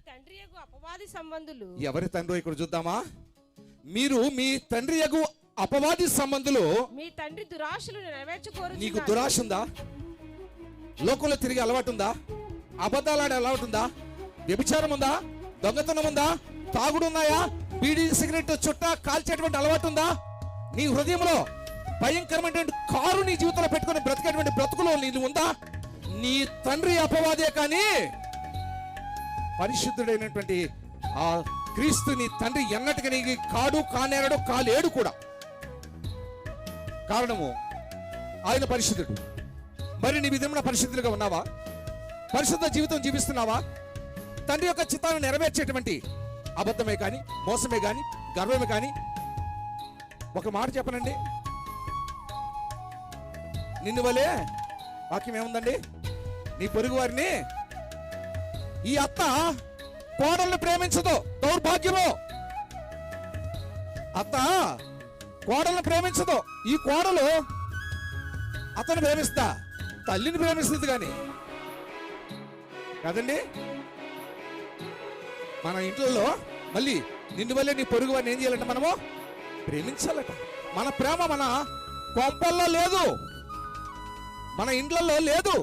తండ్రి యగు అపవాది సంబంధులు. ఎవరి తండ్రి ఇక్కడ చూద్దామా? మీరు మీ తండ్రి యగు అపవాది సంబంధులు. మీ తండ్రి దురాశలు నెరవేర్చుకోరు. నీకు దురాశ ఉందా? లోకంలో తిరిగి అలవాటు ఉందా? అబద్ధాలాడే అలవాటు ఉందా? వ్యభిచారం ఉందా? దొంగతనం ఉందా? తాగుడు ఉన్నాయా? బీడీ సిగరెట్ చుట్టా కాల్చేటువంటి అలవాటు ఉందా? నీ హృదయంలో భయంకరమైనటువంటి కారు నీ జీవితంలో పెట్టుకుని బ్రతికేటువంటి బ్రతుకులో నీళ్ళు ఉందా? నీ తండ్రి అపవాదే కానీ పరిశుద్ధుడైనటువంటి ఆ క్రీస్తు నీ తండ్రి ఎన్నటికి నీకు కాడు, కానేరడు, కాలేడు కూడా. కారణము ఆయన పరిశుద్ధుడు. మరి నీ విధమైన పరిశుద్ధులుగా ఉన్నావా? పరిశుద్ధ జీవితం జీవిస్తున్నావా? తండ్రి యొక్క చిత్తాన్ని నెరవేర్చేటువంటి అబద్ధమే కానీ, మోసమే కానీ, గర్వమే కానీ. ఒక మాట చెప్పనండి, నిన్ను వలే వాక్యం ఏముందండి? నీ పొరుగు వారిని, ఈ అత్త కోడల్ని ప్రేమించదు, దౌర్భాగ్యము. అత్త కోడల్ని ప్రేమించదు. ఈ కోడలు అతను ప్రేమిస్తా, తల్లిని ప్రేమిస్తుంది కానీ కదండి. మన ఇంట్లో మళ్ళీ నిన్ను వల్లే నీ పొరుగు వారిని ఏం చేయాలంట? మనము ప్రేమించాలట. మన ప్రేమ మన కొంపల్లో లేదు, మన ఇండ్లలో లేదు.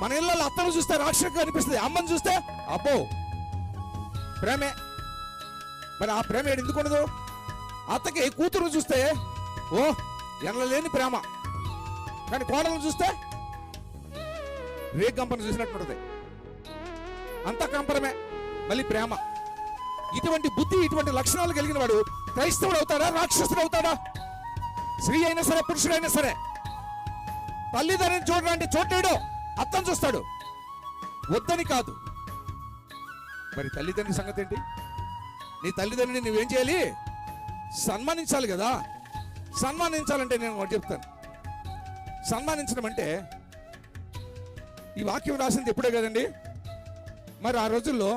మన ఇళ్ళలో అత్తను చూస్తే రాక్షసంగా అనిపిస్తుంది, అమ్మని చూస్తే అబ్బో ప్రేమే. మరి ఆ ప్రేమ ఎందుకు ఉండదు? అత్తకి కూతురు చూస్తే ఓ ఎనలేని ప్రేమ, కానీ కోడలను చూస్తే రేగంపను చూసినట్టుంటది, అంత కంపరమే. మళ్ళీ ప్రేమ. ఇటువంటి బుద్ధి, ఇటువంటి లక్షణాలు కలిగిన వాడు క్రైస్తవుడు అవుతాడా, రాక్షసుడు అవుతాడా? స్త్రీ అయినా సరే, పురుషుడైనా సరే. తల్లిదండ్రుని చూడడానికి చూడలేడు, అత్తను చూస్తాడు. వద్దని కాదు. మరి తల్లిదండ్రి సంగతి ఏంటి? నీ తల్లిదండ్రిని నువ్వేం చేయాలి? సన్మానించాలి కదా. సన్మానించాలంటే నేను ఒకటి చెప్తాను. సన్మానించడం అంటే, ఈ వాక్యం రాసింది ఎప్పుడే కదండి. మరి ఆ రోజుల్లో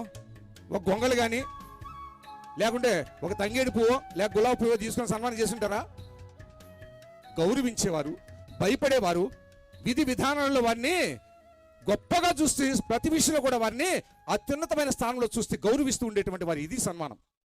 ఒక గొంగలు కానీ, లేకుంటే ఒక తంగేడు పువ్వు లేక గులాబీ పువ్వు తీసుకొని సన్మానం చేస్తుంటారా? గౌరవించేవారు, భయపడేవారు, విధి విధానాల్లో వారిని గొప్పగా చూస్తే, ప్రతి విషయంలో కూడా వారిని అత్యున్నతమైన స్థానంలో చూస్తే గౌరవిస్తూ ఉండేటువంటి వారు. ఇది సన్మానం.